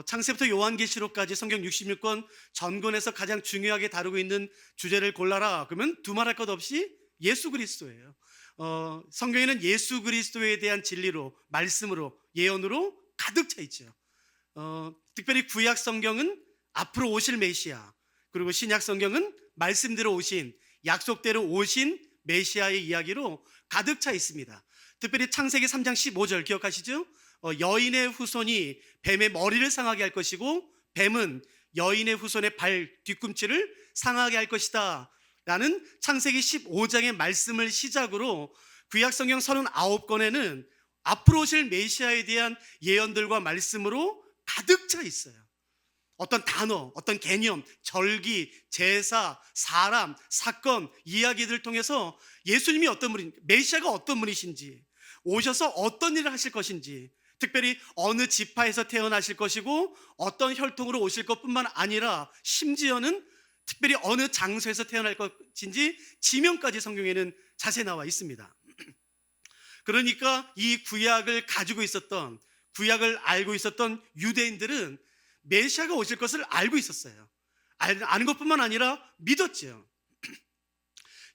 창세부터 요한계시록까지 성경 66권 전권에서 가장 중요하게 다루고 있는 주제를 골라라. 그러면 두말할 것 없이 예수 그리스도예요. 성경에는 예수 그리스도에 대한 진리로, 말씀으로, 예언으로 가득 차 있죠. 특별히 구약 성경은 앞으로 오실 메시아, 그리고 신약 성경은 말씀대로 오신, 약속대로 오신 메시아의 이야기로 가득 차 있습니다. 특별히 창세기 3장 15절 기억하시죠? 여인의 후손이 뱀의 머리를 상하게 할 것이고 뱀은 여인의 후손의 발 뒤꿈치를 상하게 할 것이다 라는 창세기 15장의 말씀을 시작으로 구약성경 39권에는 앞으로 오실 메시아에 대한 예언들과 말씀으로 가득 차 있어요. 어떤 단어, 어떤 개념, 절기, 제사, 사람, 사건, 이야기들을 통해서 예수님이 어떤 분인지, 메시아가 어떤 분이신지, 오셔서 어떤 일을 하실 것인지, 특별히 어느 지파에서 태어나실 것이고 어떤 혈통으로 오실 것뿐만 아니라 심지어는 특별히 어느 장소에서 태어날 것인지 지명까지 성경에는 자세히 나와 있습니다. 그러니까 이 구약을 가지고 있었던, 구약을 알고 있었던 유대인들은 메시아가 오실 것을 알고 있었어요. 아는 것뿐만 아니라 믿었죠.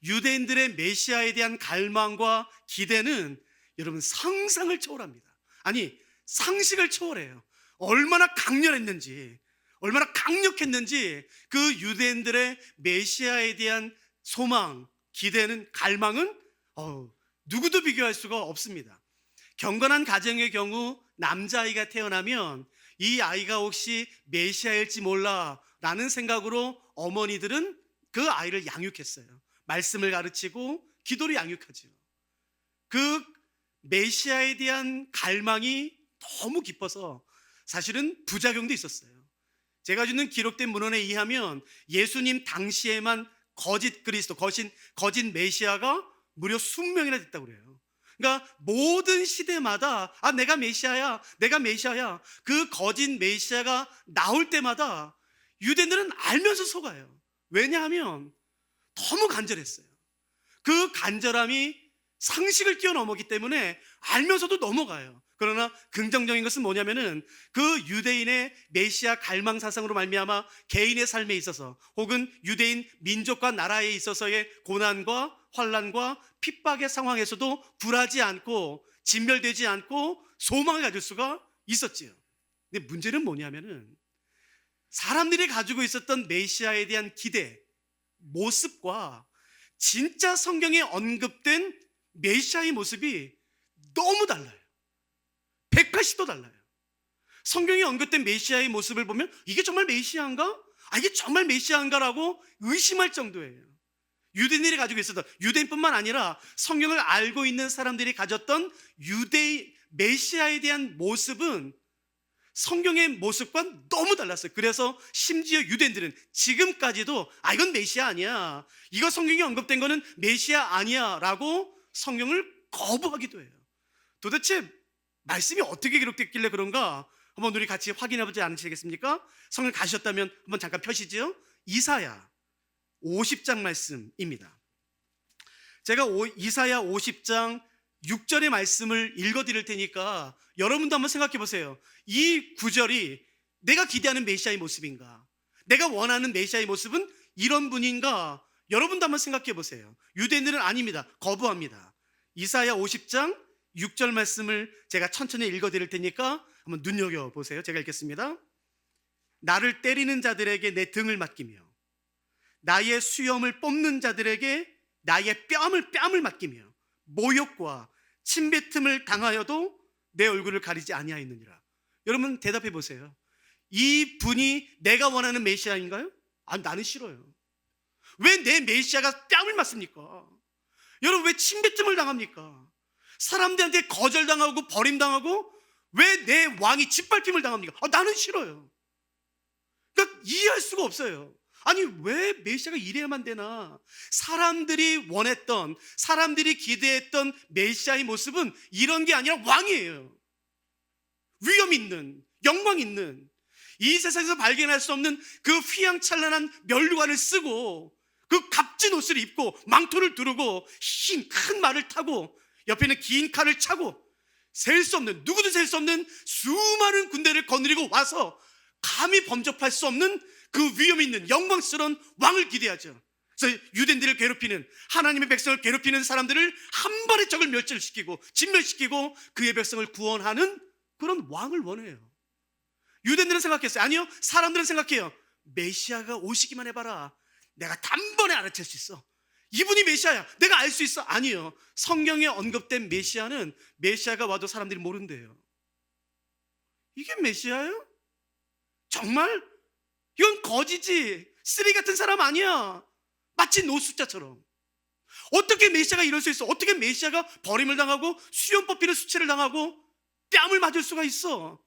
유대인들의 메시아에 대한 갈망과 기대는 여러분 상상을 초월합니다. 아니, 상식을 초월해요. 얼마나 강렬했는지, 얼마나 강력했는지 그 유대인들의 메시아에 대한 소망, 기대는, 갈망은 누구도 비교할 수가 없습니다. 경건한 가정의 경우 남자아이가 태어나면 이 아이가 혹시 메시아일지 몰라 라는 생각으로 어머니들은 그 아이를 양육했어요. 말씀을 가르치고 기도를 양육하죠. 그 메시아에 대한 갈망이 너무 깊어서 사실은 부작용도 있었어요. 제가 주는 기록된 문헌에 의하면 예수님 당시에만 거짓 그리스도, 거짓 메시아가 무려 20명이나 됐다고 그래요. 그러니까 모든 시대마다 내가 메시아야, 내가 메시아야. 그 거짓 메시아가 나올 때마다 유대인들은 알면서 속아요. 왜냐하면 너무 간절했어요. 그 간절함이 상식을 뛰어넘었기 때문에 알면서도 넘어가요. 그러나 긍정적인 것은 뭐냐면은 그 유대인의 메시아 갈망 사상으로 말미암아 개인의 삶에 있어서 혹은 유대인 민족과 나라에 있어서의 고난과 환난과 핍박의 상황에서도 굴하지 않고 진멸되지 않고 소망을 가질 수가 있었지요. 근데 문제는 뭐냐면은 사람들이 가지고 있었던 메시아에 대한 기대, 모습과 진짜 성경에 언급된 메시아의 모습이 너무 달라요. 180도 달라요. 성경에 언급된 메시아의 모습을 보면 이게 정말 메시아인가? 이게 정말 메시아인가라고 의심할 정도예요. 유대인들이 가지고 있었던, 유대인뿐만 아니라 성경을 알고 있는 사람들이 가졌던 유대인 메시아에 대한 모습은 성경의 모습과 너무 달랐어요. 그래서 심지어 유대인들은 지금까지도 이건 메시아 아니야, 이거 성경에 언급된 거는 메시아 아니야 라고 성경을 거부하기도 해요. 도대체 말씀이 어떻게 기록됐길래 그런가 한번 우리 같이 확인해 보지 않으시겠습니까? 성경 가셨다면 한번 잠깐 펴시죠. 이사야 50장 말씀입니다. 제가 이사야 50장 6절의 말씀을 읽어드릴 테니까 여러분도 한번 생각해 보세요. 이 구절이 내가 기대하는 메시아의 모습인가? 내가 원하는 메시아의 모습은 이런 분인가? 여러분도 한번 생각해 보세요. 유대인들은 아닙니다. 거부합니다. 이사야 50장 6절 말씀을 제가 천천히 읽어드릴 테니까 한번 눈여겨보세요. 제가 읽겠습니다. 나를 때리는 자들에게 내 등을 맡기며 나의 수염을 뽑는 자들에게 나의 뺨을 맡기며 모욕과 침뱉음을 당하여도 내 얼굴을 가리지 아니하였느니라. 여러분 대답해 보세요. 이 분이 내가 원하는 메시아인가요? 나는 싫어요. 왜 내 메시아가 뺨을 맞습니까? 여러분 왜 침뱉음을 당합니까? 사람들한테 거절당하고 버림당하고 왜 내 왕이 짓밟힘을 당합니까? 나는 싫어요. 그러니까 이해할 수가 없어요. 왜 메시아가 이래야만 되나? 사람들이 원했던, 사람들이 기대했던 메시아의 모습은 이런 게 아니라 왕이에요. 위엄 있는, 영광 있는, 이 세상에서 발견할 수 없는 그 휘황찬란한 면류관을 쓰고 그 값진 옷을 입고 망토를 두르고 흰 큰 말을 타고 옆에는 긴 칼을 차고 셀 수 없는, 누구도 셀 수 없는 수많은 군대를 거느리고 와서 감히 범접할 수 없는 그 위험 있는 영광스러운 왕을 기대하죠. 그래서 유대인들을 괴롭히는, 하나님의 백성을 괴롭히는 사람들을 한 발에 적을 멸절시키고 진멸시키고 그의 백성을 구원하는 그런 왕을 원해요. 유대인들은 생각했어요. 아니요, 사람들은 생각해요. 메시아가 오시기만 해봐라, 내가 단번에 알아챌 수 있어. 이분이 메시아야, 내가 알 수 있어. 아니요, 성경에 언급된 메시아는 메시아가 와도 사람들이 모른대요. 이게 메시아예요? 정말? 이건 거지지, 쓰레기 같은 사람 아니야. 마치 노숙자처럼. 어떻게 메시아가 이럴 수 있어? 어떻게 메시아가 버림을 당하고 수염 뽑히는 수치를 당하고 뺨을 맞을 수가 있어?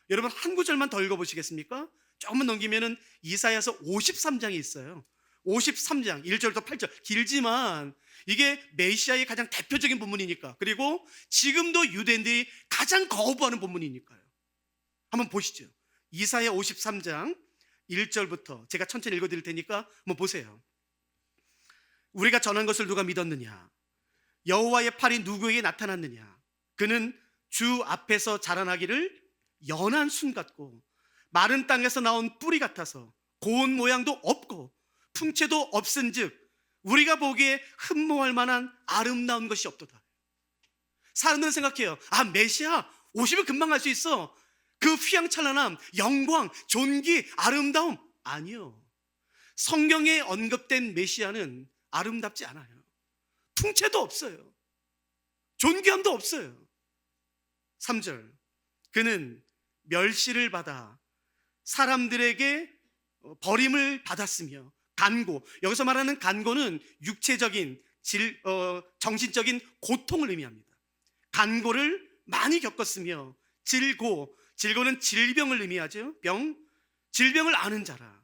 여러분, 한 구절만 더 읽어보시겠습니까? 조금만 넘기면은 이사야서 53장이 있어요. 53장 1절부터 8절, 길지만 이게 메시아의 가장 대표적인 본문이니까, 그리고 지금도 유대인들이 가장 거부하는 본문이니까요. 한번 보시죠. 이사야 53장 1절부터 제가 천천히 읽어드릴 테니까 한번 보세요. 우리가 전한 것을 누가 믿었느냐? 여호와의 팔이 누구에게 나타났느냐? 그는 주 앞에서 자라나기를 연한 순 같고 마른 땅에서 나온 뿌리 같아서 고운 모양도 없고 풍채도 없은즉 우리가 보기에 흠모할 만한 아름다운 것이 없도다. 사람들은 생각해요. 아, 메시아 오시면 금방 갈 수 있어. 그 휘황찬란함, 영광, 존귀, 아름다움. 아니요, 성경에 언급된 메시아는 아름답지 않아요. 풍채도 없어요. 존귀함도 없어요. 3절, 그는 멸시를 받아 사람들에게 버림을 받았으며, 간고, 여기서 말하는 간고는 육체적인 정신적인 고통을 의미합니다. 간고를 많이 겪었으며, 질고는 질병을 의미하죠. 질병을 아는 자라.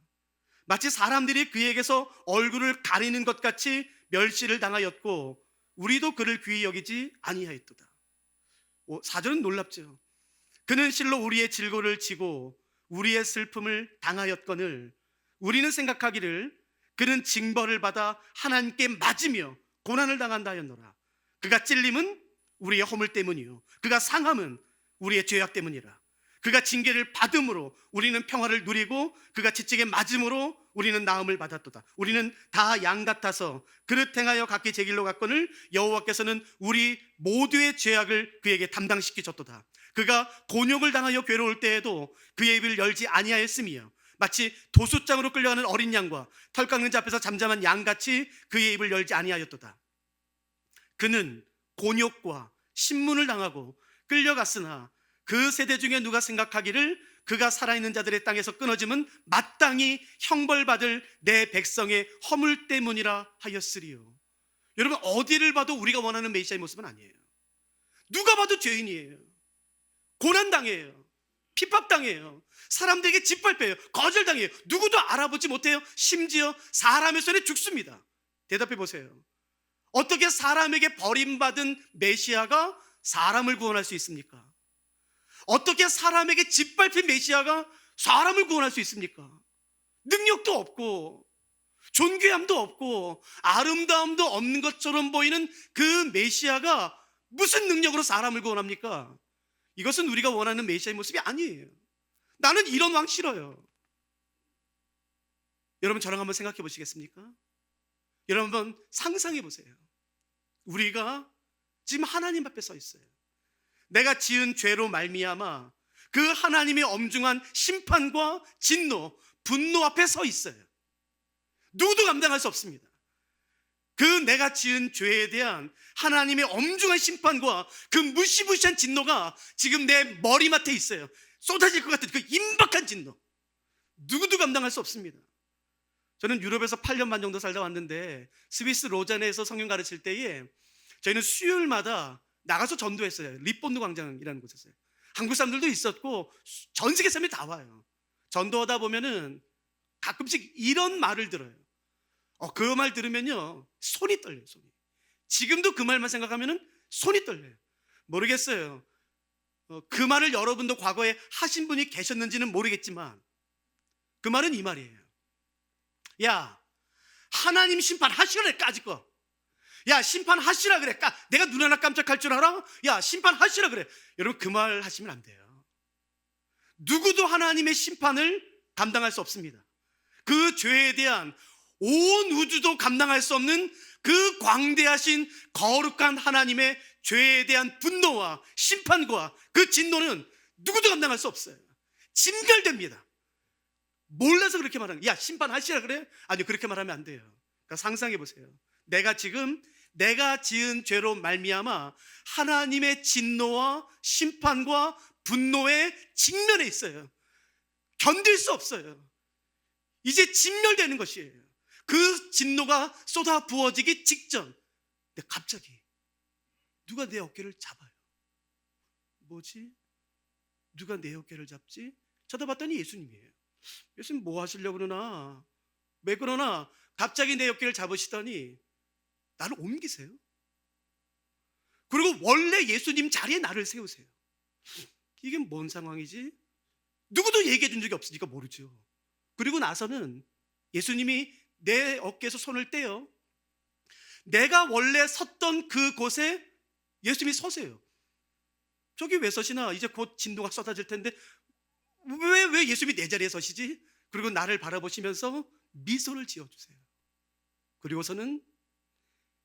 마치 사람들이 그에게서 얼굴을 가리는 것 같이 멸시를 당하였고 우리도 그를 귀히 여기지 아니하였도다. 4절은 놀랍죠. 그는 실로 우리의 질고를 지고 우리의 슬픔을 당하였거늘 우리는 생각하기를 그는 징벌을 받아 하나님께 맞으며 고난을 당한다 하였노라. 그가 찔림은 우리의 허물 때문이요 그가 상함은 우리의 죄악 때문이라. 그가 징계를 받음으로 우리는 평화를 누리고 그가 채찍에 맞음으로 우리는 나음을 받았도다. 우리는 다 양 같아서 그릇 행하여 각기 제 길로 갔거늘 여호와께서는 우리 모두의 죄악을 그에게 담당시키셨도다. 그가 곤욕을 당하여 괴로울 때에도 그의 입을 열지 아니하였으며 마치 도수장으로 끌려가는 어린 양과 털 깎는 자 앞에서 잠잠한 양같이 그의 입을 열지 아니하였도다. 그는 곤욕과 신문을 당하고 끌려갔으나 그 세대 중에 누가 생각하기를 그가 살아있는 자들의 땅에서 끊어짐은 마땅히 형벌받을 내 백성의 허물 때문이라 하였으리요. 여러분, 어디를 봐도 우리가 원하는 메시아의 모습은 아니에요. 누가 봐도 죄인이에요. 고난당해요. 핍박당해요. 사람들에게 짓밟혀요. 거절당해요. 누구도 알아보지 못해요. 심지어 사람의 손에 죽습니다. 대답해 보세요. 어떻게 사람에게 버림받은 메시아가 사람을 구원할 수 있습니까? 어떻게 사람에게 짓밟힌 메시아가 사람을 구원할 수 있습니까? 능력도 없고 존귀함도 없고 아름다움도 없는 것처럼 보이는 그 메시아가 무슨 능력으로 사람을 구원합니까? 이것은 우리가 원하는 메시아의 모습이 아니에요. 나는 이런 왕 싫어요. 여러분, 저랑 한번 생각해 보시겠습니까? 여러분, 한번 상상해 보세요. 우리가 지금 하나님 앞에 서 있어요. 내가 지은 죄로 말미암아 그 하나님의 엄중한 심판과 진노, 분노 앞에 서 있어요. 누구도 감당할 수 없습니다. 그 내가 지은 죄에 대한 하나님의 엄중한 심판과 그 무시무시한 진노가 지금 내 머리맡에 있어요. 쏟아질 것 같은 그 임박한 진노, 누구도 감당할 수 없습니다. 저는 유럽에서 8년 반 정도 살다 왔는데 스위스 로잔에서 성경 가르칠 때에 저희는 수요일마다 나가서 전도했어요. 리본드 광장이라는 곳에서요. 한국 사람들도 있었고 전 세계 사람들이 다 와요. 전도하다 보면은 가끔씩 이런 말을 들어요. 그 말 들으면요 손이 떨려요. 손이. 지금도 그 말만 생각하면은 손이 떨려요. 모르겠어요. 그 말을 여러분도 과거에 하신 분이 계셨는지는 모르겠지만 그 말은 이 말이에요. 야, 하나님 심판 하시거래 까짓 거. 야, 심판하시라 그래. 내가 눈 하나 깜짝할 줄 알아? 야, 심판하시라 그래. 여러분, 그 말 하시면 안 돼요. 누구도 하나님의 심판을 감당할 수 없습니다. 그 죄에 대한 온 우주도 감당할 수 없는 그 광대하신 거룩한 하나님의 죄에 대한 분노와 심판과 그 진노는 누구도 감당할 수 없어요. 진멸됩니다. 몰라서 그렇게 말하는 거야. 야, 심판하시라 그래? 아니요, 그렇게 말하면 안 돼요. 그러니까 상상해 보세요. 내가 지은 죄로 말미암아 하나님의 진노와 심판과 분노의 직면에 있어요. 견딜 수 없어요. 이제 진멸되는 것이에요. 그 진노가 쏟아 부어지기 직전, 근데 갑자기 누가 내 어깨를 잡아요. 뭐지? 누가 내 어깨를 잡지? 쳐다봤더니 예수님이에요. 예수님 뭐 하시려고 그러나? 왜 그러나? 갑자기 내 어깨를 잡으시더니 나를 옮기세요. 그리고 원래 예수님 자리에 나를 세우세요. 이게 뭔 상황이지? 누구도 얘기해 준 적이 없으니까 모르죠. 그리고 나서는 예수님이 내 어깨에서 손을 떼어 내가 원래 섰던 그곳에 예수님이 서세요. 저기 왜 서시나? 이제 곧 진도가 쏟아질 텐데 왜 예수님이 내 자리에 서시지? 그리고 나를 바라보시면서 미소를 지어주세요. 그리고서는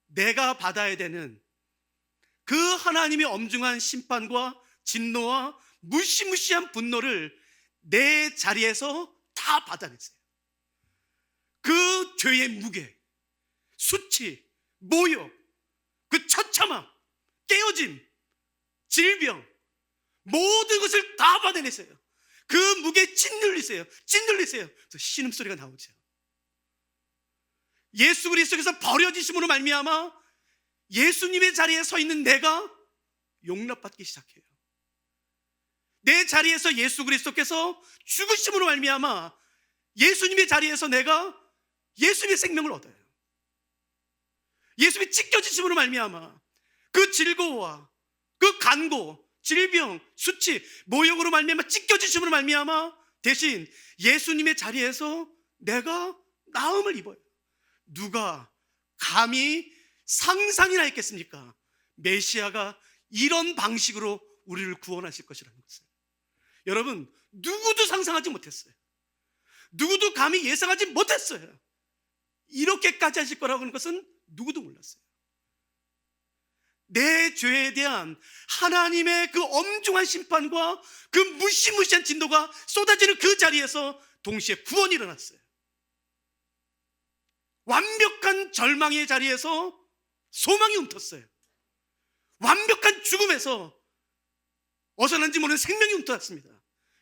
내가 받아야 되는 그 하나님의 엄중한 심판과 진노와 무시무시한 분노를 내 자리에서 다 받아냈어요. 그 죄의 무게, 수치, 모욕, 그 처참함, 깨어짐, 질병, 모든 것을 다 받아냈어요. 그 무게에 찐들리세요. 그래서 신음소리가 나오죠. 예수 그리스도께서 버려지심으로 말미암아 예수님의 자리에 서 있는 내가 용납받기 시작해요. 내 자리에서 예수 그리스도께서 죽으심으로 말미암아 예수님의 자리에서 내가 예수님의 생명을 얻어요. 예수님이 찢겨지심으로 말미암아 그 즐거움과 그 간고, 질병, 수치, 모욕으로 말미암아 찢겨지심으로 말미암아 대신 예수님의 자리에서 내가 나음을 입어요. 누가 감히 상상이나 했겠습니까? 메시아가 이런 방식으로 우리를 구원하실 것이라는 것을. 여러분, 누구도 상상하지 못했어요. 누구도 감히 예상하지 못했어요. 이렇게까지 하실 거라고 하는 것은 누구도 몰랐어요. 내 죄에 대한 하나님의 그 엄중한 심판과 그 무시무시한 진노가 쏟아지는 그 자리에서 동시에 구원이 일어났어요. 완벽한 절망의 자리에서 소망이 움텄어요. 완벽한 죽음에서 어디서난지 모르는 생명이 움트났습니다.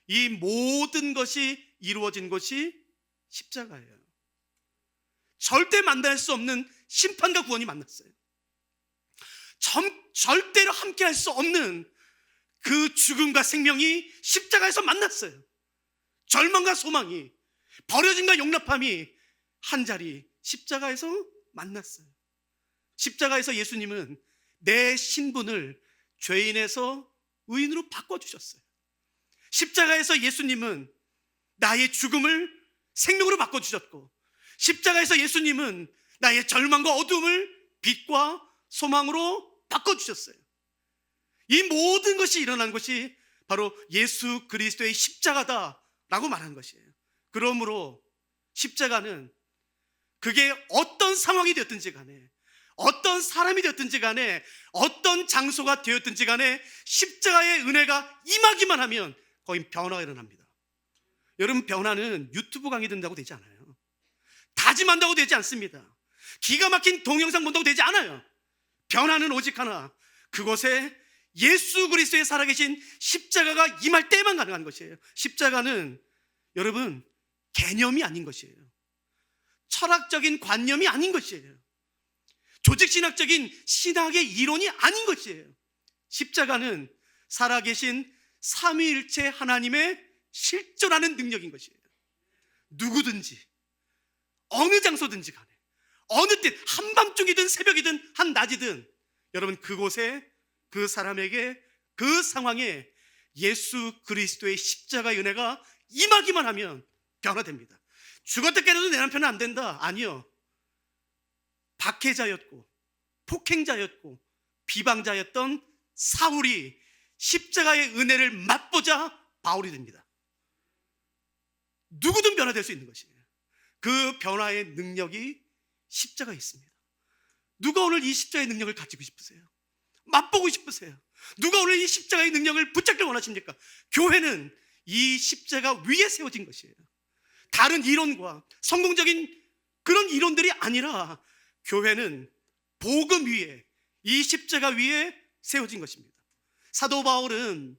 이 모든 것이 이루어진 것이 십자가예요. 절대 만날 수 없는 심판과 구원이 만났어요. 절대로 함께할 수 없는 그 죽음과 생명이 십자가에서 만났어요. 절망과 소망이, 버려짐과 용납함이 한자리 십자가에서 만났어요. 십자가에서 예수님은 내 신분을 죄인에서 의인으로 바꿔주셨어요. 십자가에서 예수님은 나의 죽음을 생명으로 바꿔주셨고, 십자가에서 예수님은 나의 절망과 어둠을 빛과 소망으로 바꿔주셨어요. 이 모든 것이 일어난 것이 바로 예수 그리스도의 십자가다라고 말하는 것이에요. 그러므로 십자가는 그게 어떤 상황이 되었든지 간에, 어떤 사람이 되었든지 간에, 어떤 장소가 되었든지 간에 십자가의 은혜가 임하기만 하면 거기 변화가 일어납니다. 여러분, 변화는 유튜브 강의 듣는다고 되지 않아요. 다짐한다고 되지 않습니다. 기가 막힌 동영상 본다고 되지 않아요. 변화는 오직 하나, 그곳에 예수 그리스도의 살아계신 십자가가 임할 때만 가능한 것이에요. 십자가는 여러분 개념이 아닌 것이에요. 철학적인 관념이 아닌 것이에요. 조직신학적인 신학의 이론이 아닌 것이에요. 십자가는 살아계신 삼위일체 하나님의 실존하는 능력인 것이에요. 누구든지 어느 장소든지 간에, 어느 때, 한밤중이든 새벽이든 한낮이든 여러분 그곳에, 그 사람에게, 그 상황에 예수 그리스도의 십자가의 은혜가 임하기만 하면 변화됩니다. 죽었다 깨어나도 내 남편은 안 된다. 아니요. 박해자였고 폭행자였고 비방자였던 사울이 십자가의 은혜를 맛보자 바울이 됩니다. 누구든 변화될 수 있는 것이에요. 그 변화의 능력이 십자가에 있습니다. 누가 오늘 이 십자가의 능력을 가지고 싶으세요? 맛보고 싶으세요? 누가 오늘 이 십자가의 능력을 붙잡길 원하십니까? 교회는 이 십자가 위에 세워진 것이에요. 다른 이론과 성공적인 그런 이론들이 아니라 교회는 복음 위에, 이 십자가 위에 세워진 것입니다. 사도 바울은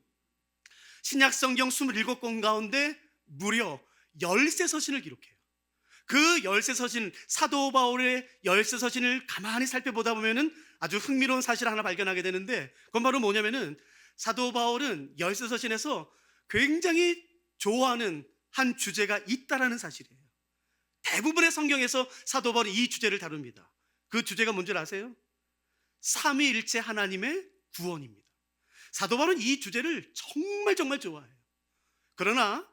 신약 성경 27권 가운데 무려 열쇠서신을 기록해요. 그 열쇠서신, 사도 바울의 열쇠서신을 가만히 살펴보다 보면은 아주 흥미로운 사실을 하나 발견하게 되는데, 그건 바로 뭐냐면은 사도 바울은 열쇠서신에서 굉장히 좋아하는 한 주제가 있다라는 사실이에요. 대부분의 성경에서 사도 바울이 이 주제를 다룹니다. 그 주제가 뭔지 아세요? 삼위일체 하나님의 구원입니다. 사도 바울은 이 주제를 정말 좋아해요. 그러나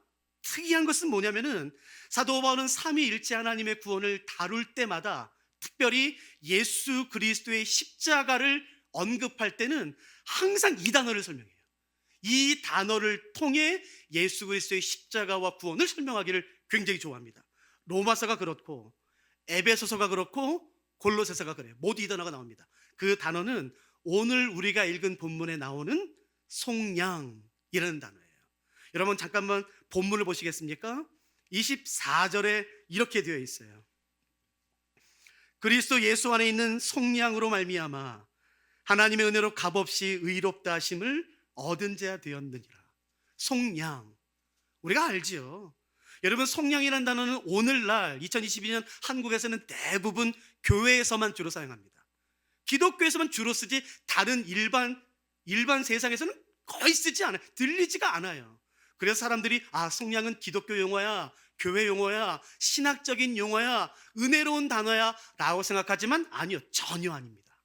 특이한 것은 뭐냐면은 사도 바울은 삼위일체 하나님의 구원을 다룰 때마다 특별히 예수 그리스도의 십자가를 언급할 때는 항상 이 단어를 설명해요. 이 단어를 통해 예수 그리스도의 십자가와 구원을 설명하기를 굉장히 좋아합니다. 로마서가 그렇고 에베소서가 그렇고 골로새서가 그래요. 모두 이 단어가 나옵니다. 그 단어는 오늘 우리가 읽은 본문에 나오는 속량이라는 단어예요. 여러분 잠깐만 본문을 보시겠습니까? 24절에 이렇게 되어 있어요. 그리스도 예수 안에 있는 속량으로 말미암아 하나님의 은혜로 값없이 의롭다 하심을 얻은 자 되었느니라. 속량, 우리가 알지요. 여러분 속량이라는 단어는 오늘날 2022년 한국에서는 대부분 교회에서만 주로 사용합니다. 기독교에서만 주로 쓰지 다른 일반 세상에서는 거의 쓰지 않아요. 들리지가 않아요. 그래서 사람들이 속량은 기독교 용어야, 교회 용어야, 신학적인 용어야, 은혜로운 단어야 라고 생각하지만 아니요, 전혀 아닙니다.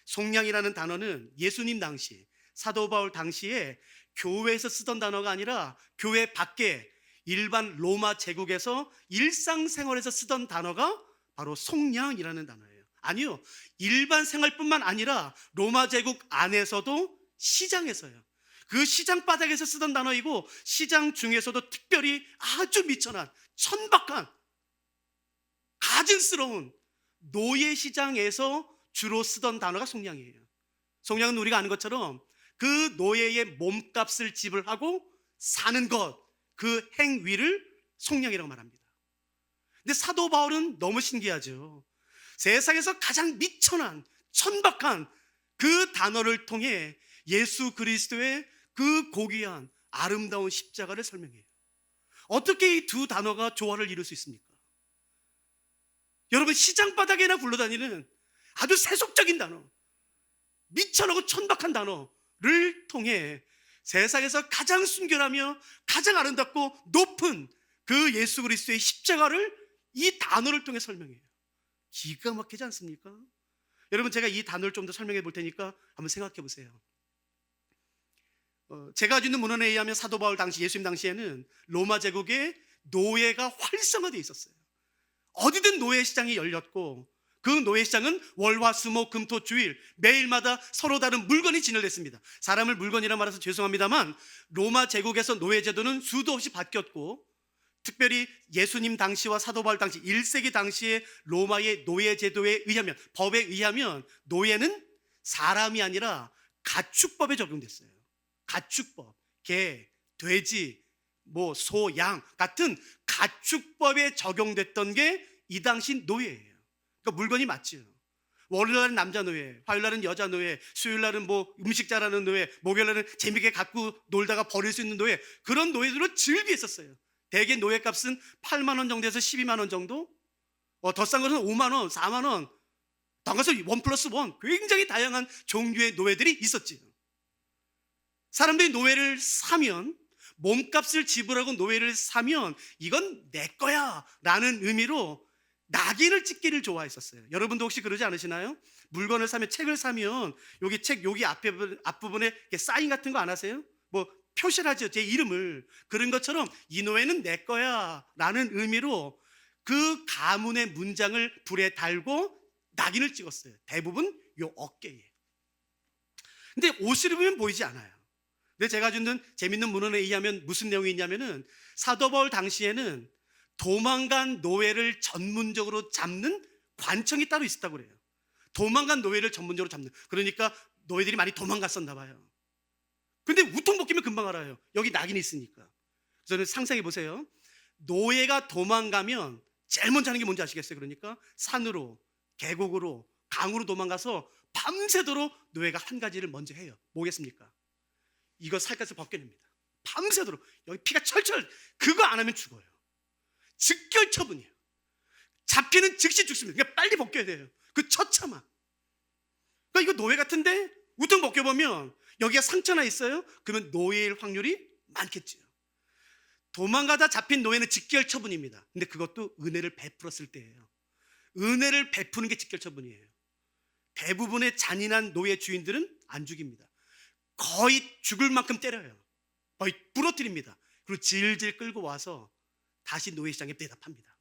속량이라는 단어는 예수님 당시, 사도 바울 당시에 교회에서 쓰던 단어가 아니라 교회 밖에 일반 로마 제국에서 일상생활에서 쓰던 단어가 바로 속량이라는 단어예요. 아니요, 일반 생활뿐만 아니라 로마 제국 안에서도 시장에서요. 그 시장 바닥에서 쓰던 단어이고 시장 중에서도 특별히 아주 미천한 천박한 가증스러운 노예 시장에서 주로 쓰던 단어가 속량이에요. 속량은 우리가 아는 것처럼 그 노예의 몸값을 지불하고 사는 것, 그 행위를 속량이라고 말합니다. 근데 사도 바울은 너무 신기하죠. 세상에서 가장 미천한 천박한 그 단어를 통해 예수 그리스도의 그 고귀한 아름다운 십자가를 설명해요. 어떻게 이 두 단어가 조화를 이룰 수 있습니까? 여러분 시장 바닥에나 굴러다니는 아주 세속적인 단어, 미천하고 천박한 단어를 통해 세상에서 가장 순결하며 가장 아름답고 높은 그 예수 그리스도의 십자가를 이 단어를 통해 설명해요. 기가 막히지 않습니까? 여러분 제가 이 단어를 좀 더 설명해 볼 테니까 한번 생각해 보세요. 제가 가지고 있는 문헌에 의하면 사도 바울 당시, 예수님 당시에는 로마 제국에 노예가 활성화되어 있었어요. 어디든 노예 시장이 열렸고 그 노예 시장은 월화 수목 금토 주일 매일마다 서로 다른 물건이 진열됐습니다. 사람을 물건이라 말해서 죄송합니다만 로마 제국에서 노예 제도는 수도 없이 바뀌었고 특별히 예수님 당시와 사도 바울 당시 1세기 당시의 로마의 노예 제도에 의하면, 법에 의하면 노예는 사람이 아니라 가축법에 적용됐어요. 가축법, 개, 돼지, 소, 양 같은 가축법에 적용됐던 게 이 당시 노예예요. 그러니까 물건이 맞죠. 월요일날은 남자 노예, 화요일날은 여자 노예, 수요일날은 음식 잘하는 노예, 목요일날은 재밌게 갖고 놀다가 버릴 수 있는 노예, 그런 노예들로 즐비했었어요. 대개 노예값은 8만 원 정도에서 12만 원 정도, 더 싼 것은 5만 원, 4만 원, 나가서 1+1, 굉장히 다양한 종류의 노예들이 있었지요. 사람들이 노예를 사면, 몸값을 지불하고 노예를 사면 이건 내 거야 라는 의미로 낙인을 찍기를 좋아했었어요. 여러분도 혹시 그러지 않으시나요? 물건을 사면, 책을 사면 여기 앞부분에 사인 같은 거 안 하세요? 표시를 하죠. 제 이름을. 그런 것처럼 이 노예는 내 거야 라는 의미로 그 가문의 문장을 불에 달고 낙인을 찍었어요. 대부분 요 어깨에. 근데 옷을 입으면 보이지 않아요. 근데 제가 듣는 재밌는 문헌에 의하면 무슨 내용이 있냐면은 사도 바울 당시에는 도망간 노예를 전문적으로 잡는 관청이 따로 있었다고 그래요. 도망간 노예를 전문적으로 잡는. 그러니까 노예들이 많이 도망갔었나 봐요. 근데 우통 벗기면 금방 알아요. 여기 낙인이 있으니까. 그래서 상상해 보세요. 노예가 도망가면 제일 먼저 하는 게 뭔지 아시겠어요? 그러니까 산으로, 계곡으로, 강으로 도망가서 밤새도록 노예가 한 가지를 먼저 해요. 뭐겠습니까? 이거 살갗을 벗겨냅니다. 밤새도록. 여기 피가 철철. 그거 안 하면 죽어요. 즉결 처분이에요. 잡히는 즉시 죽습니다. 그러니까 빨리 벗겨야 돼요. 그 처참함. 그러니까 이거 노예 같은데 우통 벗겨보면 여기가 상처나 있어요? 그러면 노예일 확률이 많겠죠. 도망가다 잡힌 노예는 직결 처분입니다. 근데 그것도 은혜를 베풀었을 때예요. 은혜를 베푸는 게 직결 처분이에요. 대부분의 잔인한 노예 주인들은 안 죽입니다. 거의 죽을 만큼 때려요. 거의 부러뜨립니다. 그리고 질질 끌고 와서 다시 노예 시장에 대답합니다.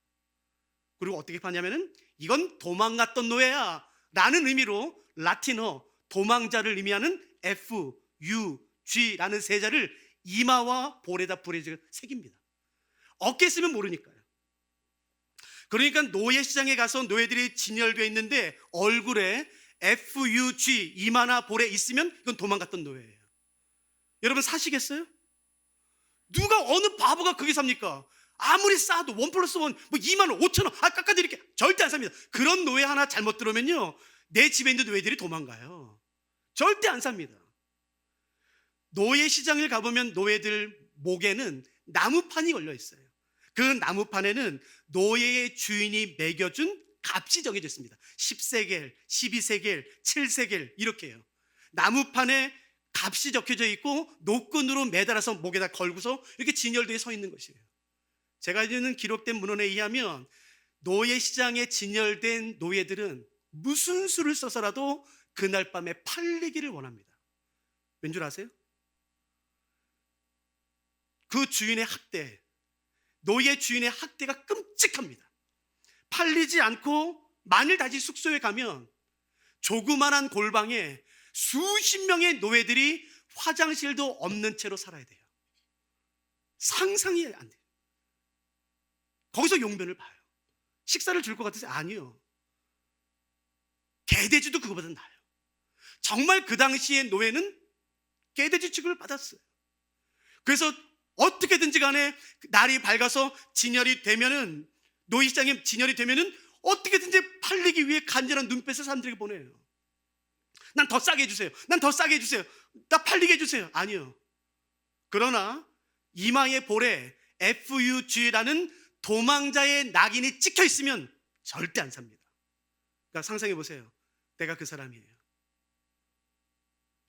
그리고 어떻게 파냐면은 이건 도망갔던 노예야 라는 의미로 라틴어 도망자를 의미하는 FUG라는 세자를 이마와 볼에다 새깁니다. 어깨 쓰면 모르니까요. 그러니까 노예 시장에 가서 노예들이 진열되어 있는데 얼굴에 FUG 이마나 볼에 있으면 이건 도망갔던 노예예요. 여러분 사시겠어요? 누가 어느 바보가 그게 삽니까? 아무리 싸도 1+1 뭐 2만 원, 5천 원 깎아드릴게 절대 안 삽니다. 그런 노예 하나 잘못 들어오면요 내 집에 있는 노예들이 도망가요. 절대 안 삽니다. 노예 시장을 가보면 노예들 목에는 나무판이 걸려 있어요. 그 나무판에는 노예의 주인이 매겨준 값이 정해져 있습니다. 10세겔, 12세겔, 7세겔 이렇게요. 나무판에 값이 적혀져 있고 노끈으로 매달아서 목에다 걸고서 이렇게 진열대에 서 있는 것이에요. 제가 읽는 기록된 문헌에 의하면 노예 시장에 진열된 노예들은 무슨 수를 써서라도 그날 밤에 팔리기를 원합니다. 왠 줄 아세요? 그 주인의 학대, 노예 주인의 학대가 끔찍합니다. 팔리지 않고 만일 다시 숙소에 가면 조그만한 골방에 수십 명의 노예들이 화장실도 없는 채로 살아야 돼요. 상상이 안 돼요. 거기서 용변을 봐요. 식사를 줄 것 같으세요? 아니요. 개돼지도 그거보다 나아요. 정말 그 당시에 노예는 개돼지 취급을 받았어요. 그래서 어떻게든지 간에 날이 밝아서 진열이 되면은 노예 시장에 진열이 되면은 어떻게든지 팔리기 위해 간절한 눈빛을 사람들에게 보내요. 난 더 싸게 해주세요. 난 더 싸게 해주세요. 나 팔리게 해주세요. 아니요. 그러나 이마의 볼에 FUG라는 도망자의 낙인이 찍혀 있으면 절대 안 삽니다. 그러니까 상상해 보세요. 내가 그 사람이에요.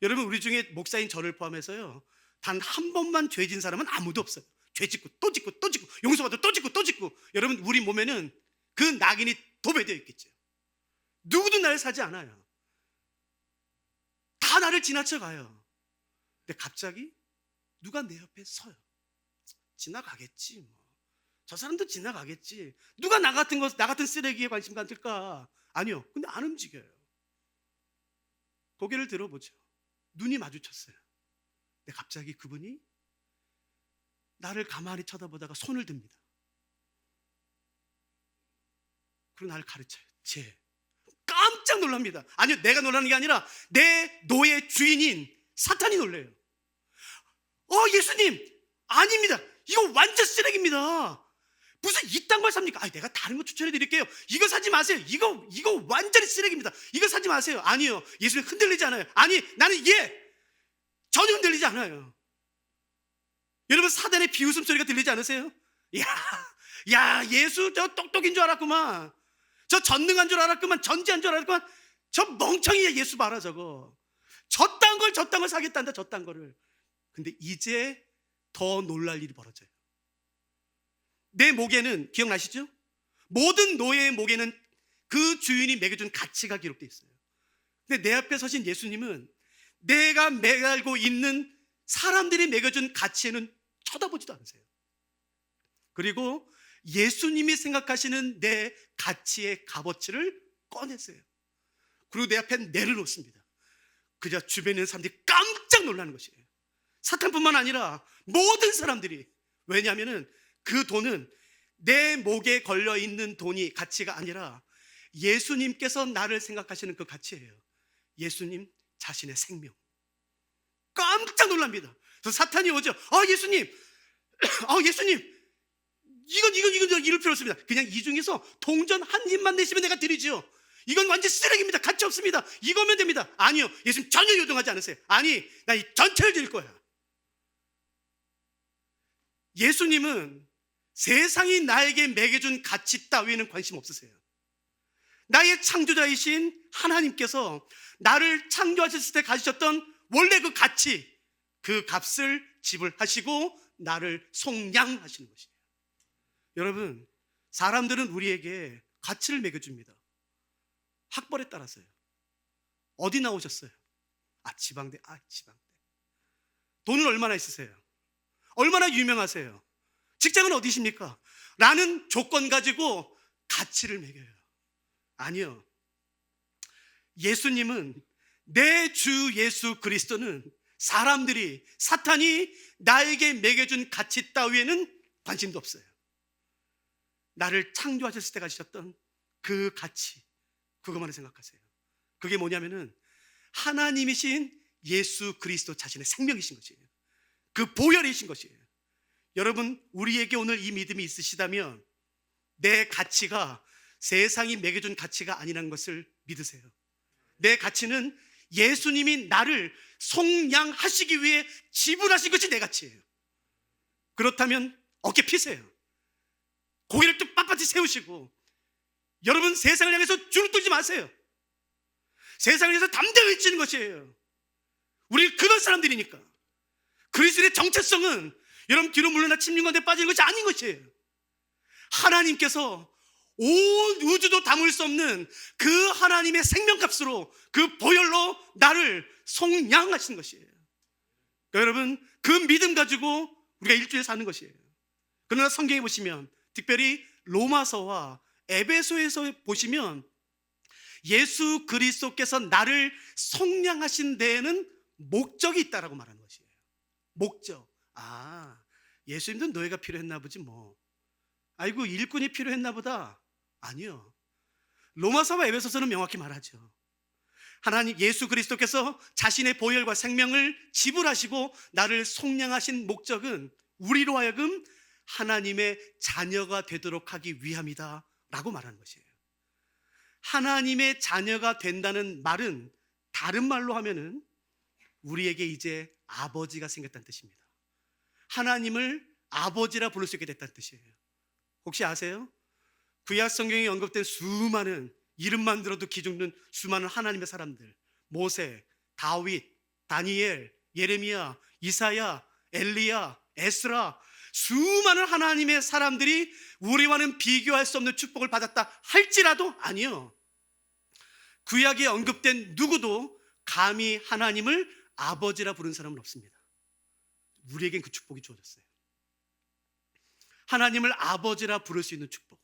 여러분 우리 중에 목사인 저를 포함해서요. 단 한 번만 죄 진 사람은 아무도 없어요. 죄 짓고 또 짓고 또 짓고 용서받고 또 짓고 또 짓고 여러분 우리 몸에는 그 낙인이 도배되어 있겠죠. 누구도 나를 사지 않아요. 다 나를 지나쳐 가요. 근데 갑자기 누가 내 옆에 서요. 지나가겠지 뭐. 저 사람도 지나가겠지. 누가 나 같은 쓰레기에 관심 가질까? 아니요. 근데 안 움직여요. 고개를 들어보죠. 눈이 마주쳤어요. 근데 갑자기 그분이 나를 가만히 쳐다보다가 손을 듭니다. 그리고 나를 가르쳐요. 깜짝 놀랍니다. 아니요, 내가 놀라는 게 아니라 내 노예 주인인 사탄이 놀래요. 예수님, 아닙니다. 이거 완전 쓰레기입니다. 무슨 이딴 걸 삽니까? 내가 다른 거 추천해 드릴게요. 이거 사지 마세요. 이거 완전히 쓰레기입니다. 이거 사지 마세요. 아니요, 예수님 흔들리지 않아요. 아니, 나는 전혀 흔들리지 않아요. 여러분 사단의 비웃음 소리가 들리지 않으세요? 야, 예수 저 똑똑인 줄 알았구만. 저 전능한 줄 알았구만. 전지한 줄 알았구만. 저 멍청이야. 예수 봐라 저거. 저딴 걸 사겠단다. 저딴 거를. 근데 이제 더 놀랄 일이 벌어져요. 내 목에는 기억나시죠? 모든 노예의 목에는 그 주인이 매겨준 가치가 기록되어 있어요. 근데 내 앞에 서신 예수님은 내가 매달고 있는 사람들이 매겨준 가치에는 쳐다보지도 않으세요. 그리고 예수님이 생각하시는 내 가치의 값어치를 꺼냈어요. 그리고 내 앞에 내려놓습니다. 그저 주변에 있는 사람들이 깜짝 놀라는 것이에요. 사탄뿐만 아니라 모든 사람들이. 왜냐하면 그 돈은 내 목에 걸려있는 돈이 가치가 아니라 예수님께서 나를 생각하시는 그 가치예요. 예수님 자신의 생명. 깜짝 놀랍니다. 그래서 사탄이 오죠. 예수님, 예수님, 이건 이럴 필요 없습니다. 그냥 이 중에서 동전 한 입만 내시면 내가 드리죠. 이건 완전 쓰레기입니다. 가치 없습니다. 이거면 됩니다. 아니요, 예수님 전혀 요동하지 않으세요. 아니, 나 이 전체를 드릴 거야. 예수님은 세상이 나에게 매겨준 가치 따위에는 관심 없으세요. 나의 창조자이신 하나님께서 나를 창조하셨을 때 가지셨던 원래 그 가치, 그 값을 지불하시고 나를 속량하시는 것이에요. 여러분, 사람들은 우리에게 가치를 매겨줍니다. 학벌에 따라서요. 어디 나오셨어요? 지방대. 지방대. 돈은 얼마나 있으세요? 얼마나 유명하세요? 직장은 어디십니까? 라는 조건 가지고 가치를 매겨요. 아니요. 예수님은, 내 주 예수 그리스도는 사람들이, 사탄이 나에게 매겨준 가치 따위에는 관심도 없어요. 나를 창조하셨을 때 가지셨던 그 가치, 그것만을 생각하세요. 그게 뭐냐면은 하나님이신 예수 그리스도 자신의 생명이신 것이에요. 그 보혈이신 것이에요. 여러분, 우리에게 오늘 이 믿음이 있으시다면 내 가치가 세상이 매겨준 가치가 아니라는 것을 믿으세요. 내 가치는 예수님이 나를 속량하시기 위해 지불하신 것이 내 가치예요. 그렇다면 어깨 피세요. 고개를 또 빳빳이 세우시고, 여러분, 세상을 향해서 주눅 들지 마세요. 세상을 향해서 담대히 외치는 것이에요. 우리 그런 사람들이니까. 그리스도의 정체성은 여러분 뒤로 물러나 침륜가운데 빠지는 것이 아닌 것이에요. 하나님께서 온 우주도 담을 수 없는 그 하나님의 생명값으로, 그 보혈로 나를 속량하신 것이에요. 여러분, 그 믿음 가지고 우리가 일주일 사는 것이에요. 그러나 성경에 보시면, 특별히 로마서와 에베소에서 보시면 예수 그리스도께서 나를 속량하신 데에는 목적이 있다라고 말하는 것이에요. 목적. 예수님도 노예가 필요했나 보지 뭐. 아이고, 일꾼이 필요했나 보다. 아니요. 로마서와 에베소서는 명확히 말하죠. 하나님 예수 그리스도께서 자신의 보혈과 생명을 지불하시고 나를 속량하신 목적은 우리로 하여금 하나님의 자녀가 되도록 하기 위함이다 라고 말하는 것이에요. 하나님의 자녀가 된다는 말은 다른 말로 하면은 우리에게 이제 아버지가 생겼다는 뜻입니다. 하나님을 아버지라 부를 수 있게 됐다는 뜻이에요. 혹시 아세요? 구약 성경에 언급된 수많은, 이름만 들어도 기죽는 수많은 하나님의 사람들, 모세, 다윗, 다니엘, 예레미야, 이사야, 엘리야, 에스라, 수많은 하나님의 사람들이 우리와는 비교할 수 없는 축복을 받았다 할지라도, 아니요, 구약에 언급된 누구도 감히 하나님을 아버지라 부른 사람은 없습니다. 우리에겐 그 축복이 주어졌어요. 하나님을 아버지라 부를 수 있는 축복.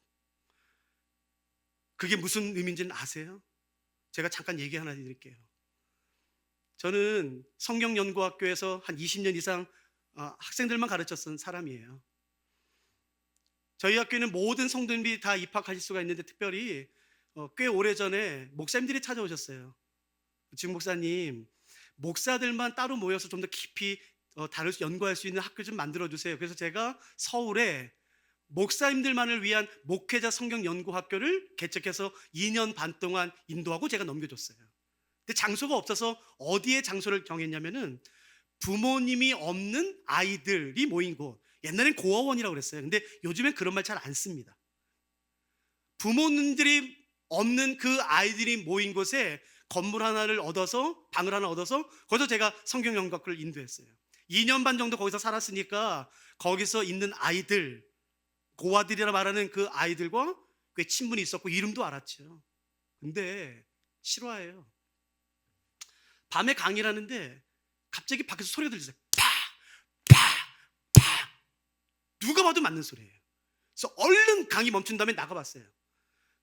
그게 무슨 의미인지는 아세요? 제가 잠깐 얘기 하나 드릴게요. 저는 성경연구학교에서 한 20년 이상 학생들만 가르쳤던 사람이에요. 저희 학교에는 모든 성도님들이 다 입학하실 수가 있는데, 특별히 꽤 오래전에 목사님들이 찾아오셨어요. 지금 목사님, 목사들만 따로 모여서 좀 더 깊이 연구할 수 있는 학교 좀 만들어주세요. 그래서 제가 서울에 목사님들만을 위한 목회자 성경연구학교를 개척해서 2년 반 동안 인도하고 제가 넘겨줬어요. 근데 장소가 없어서 어디에 장소를 정했냐면은 부모님이 없는 아이들이 모인 곳, 옛날엔 고아원이라고 그랬어요. 근데 요즘엔 그런 말 잘 안 씁니다. 부모님들이 없는 그 아이들이 모인 곳에 건물 하나를 얻어서, 방을 하나 얻어서 거기서 제가 성경연구학교를 인도했어요. 2년 반 정도 거기서 살았으니까 거기서 있는 아이들, 고아들이라 말하는 그 아이들과 꽤 친분이 있었고 이름도 알았죠. 근데 실화예요. 밤에 강의를 하는데 갑자기 밖에서 소리가 들리세요. 팍! 팍! 팍! 누가 봐도 맞는 소리예요. 그래서 얼른 강의 멈춘 다음에 나가봤어요.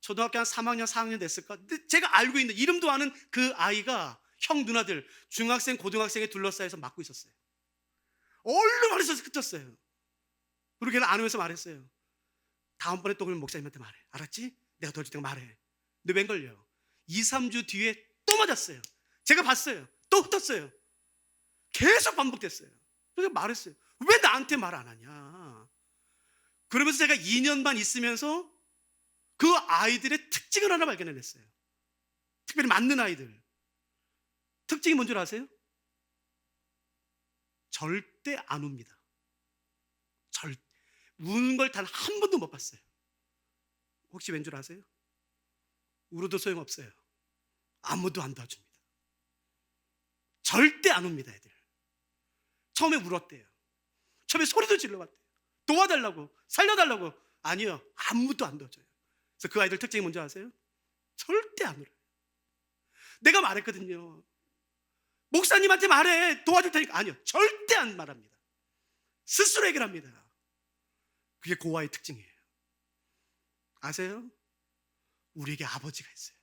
초등학교 한 3학년, 4학년 됐을까? 근데 제가 알고 있는, 이름도 아는 그 아이가 형 누나들 중학생, 고등학생에 둘러싸여서 맞고 있었어요. 얼른 말해서 흩었어요. 그리고 걔는 안으면서 말했어요. 다음번에 또 그러면 목사님한테 말해. 알았지? 내가 도와줄 테니까 말해. 근데 웬걸요? 2, 3주 뒤에 또 맞았어요. 제가 봤어요. 또 흩었어요. 계속 반복됐어요. 그래서 말했어요. 왜 나한테 말 안 하냐? 그러면서 제가 2년만 있으면서 그 아이들의 특징을 하나 발견해냈어요. 특별히 맞는 아이들. 특징이 뭔 줄 아세요? 절대 안 웁니다. 우는 걸 단 한 번도 못 봤어요. 혹시 왠 줄 아세요? 울어도 소용없어요. 아무도 안 도와줍니다. 절대 안 웁니다, 애들. 처음에 울었대요. 처음에 소리도 질러봤대요. 도와달라고, 살려달라고. 아니요, 아무도 안 도와줘요. 그래서 그 아이들 특징이 뭔지 아세요? 절대 안 울어요. 내가 말했거든요. 목사님한테 말해, 도와줄 테니까. 아니요, 절대 안 말합니다. 스스로 해결합니다. 그게 고아의 특징이에요. 아세요? 우리에게 아버지가 있어요.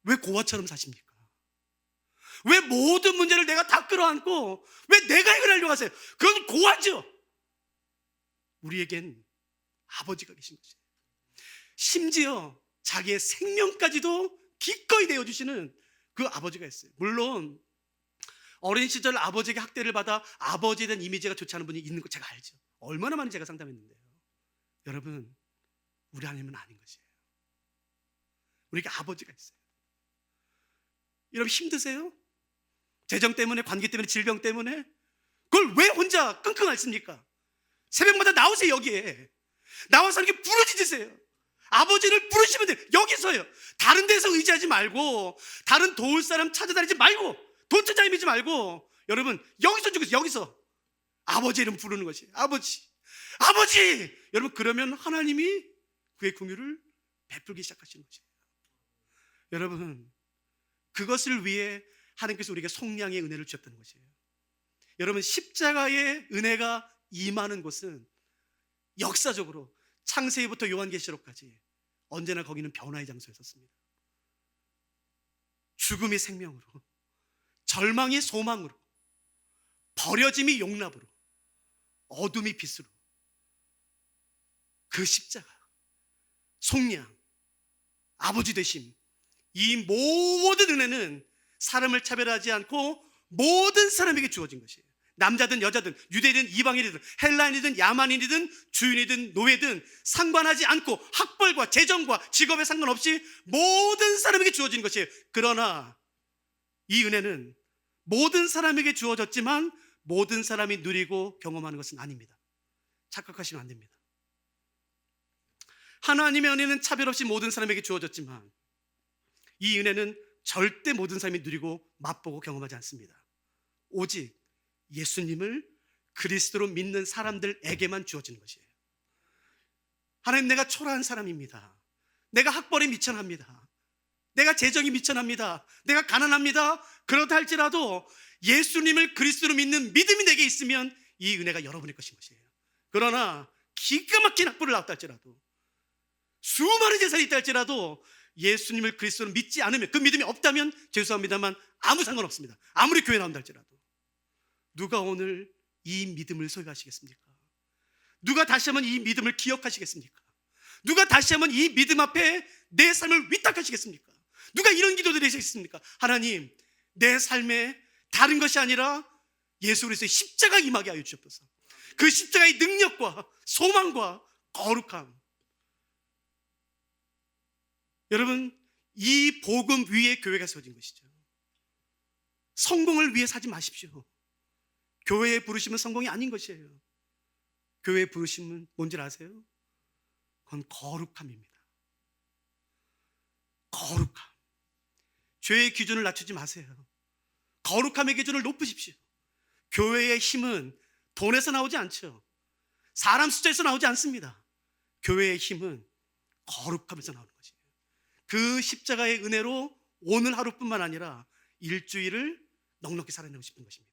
왜 고아처럼 사십니까? 왜 모든 문제를 내가 다 끌어안고 왜 내가 해결하려고 하세요? 그건 고아죠. 우리에겐 아버지가 계신 것이에요. 심지어 자기의 생명까지도 기꺼이 내어주시는 그 아버지가 있어요. 물론 어린 시절 아버지에게 학대를 받아 아버지에 대한 이미지가 좋지 않은 분이 있는 거 제가 알죠. 얼마나 많이 제가 상담했는데요. 여러분, 우리 하나님은 아닌 것이에요. 우리에게 아버지가 있어요. 여러분, 힘드세요? 재정 때문에, 관계 때문에, 질병 때문에? 그걸 왜 혼자 끙끙 앓습니까? 새벽마다 나오세요. 여기에 나와서 이렇게 부르짖으세요. 아버지를 부르시면 돼요. 여기서요. 다른 데서 의지하지 말고, 다른 도울 사람 찾아다니지 말고, 돈 투자 힘이지 말고, 여러분 여기서 죽으세요. 여기서 아버지 이름 부르는 것이 아버지, 아버지. 여러분, 그러면 하나님이 그의 긍휼을 베풀기 시작하시는 것이에요. 여러분, 그것을 위해 하나님께서 우리에게 속량의 은혜를 주셨다는 것이에요. 여러분, 십자가의 은혜가 임하는 곳은 역사적으로 창세기부터 요한계시록까지 언제나 거기는 변화의 장소였었습니다. 죽음이 생명으로, 절망이 소망으로, 버려짐이 용납으로, 어둠이 빛으로, 그 십자가, 속량, 아버지 되심, 이 모든 은혜는 사람을 차별하지 않고 모든 사람에게 주어진 것이에요. 남자든 여자든, 유대인이든 이방인이든, 헬라인이든 야만인이든 주인이든 노예든 상관하지 않고 학벌과 재정과 직업에 상관없이 모든 사람에게 주어진 것이에요. 그러나 이 은혜는 모든 사람에게 주어졌지만 모든 사람이 누리고 경험하는 것은 아닙니다. 착각하시면 안 됩니다. 하나님의 은혜는 차별 없이 모든 사람에게 주어졌지만 이 은혜는 절대 모든 사람이 누리고 맛보고 경험하지 않습니다. 오직 예수님을 그리스도로 믿는 사람들에게만 주어지는 것이에요. 하나님, 내가 초라한 사람입니다. 내가 학벌이 미천합니다. 내가 재정이 미천합니다. 내가 가난합니다. 그렇다 할지라도 예수님을 그리스도로 믿는 믿음이 내게 있으면 이 은혜가 여러분의 것인 것이에요. 그러나 기가 막힌 학벌을 나왔다 할지라도, 수많은 재산이 있다 할지라도 예수님을 그리스도로 믿지 않으면, 그 믿음이 없다면 죄송합니다만 아무 상관없습니다. 아무리 교회 나온다 할지라도. 누가 오늘 이 믿음을 소유하시겠습니까? 누가 다시 한번 이 믿음을 기억하시겠습니까? 누가 다시 한번 이 믿음 앞에 내 삶을 위탁하시겠습니까? 누가 이런 기도를 하시겠습니까? 하나님, 내 삶에 다른 것이 아니라 예수 그리스도의 십자가 임하게 하여 주옵소서. 그 십자가의 능력과 소망과 거룩함. 여러분, 이 복음 위에 교회가 세워진 것이죠. 성공을 위해 사지 마십시오. 교회에 부르심은 성공이 아닌 것이에요. 교회에 부르심은 뭔지 아세요? 그건 거룩함입니다. 거룩함. 죄의 기준을 낮추지 마세요. 거룩함의 기준을 높으십시오. 교회의 힘은 돈에서 나오지 않죠. 사람 숫자에서 나오지 않습니다. 교회의 힘은 거룩함에서 나오는 것이에요. 그 십자가의 은혜로 오늘 하루뿐만 아니라 일주일을 넉넉히 살아내고 싶은 것입니다.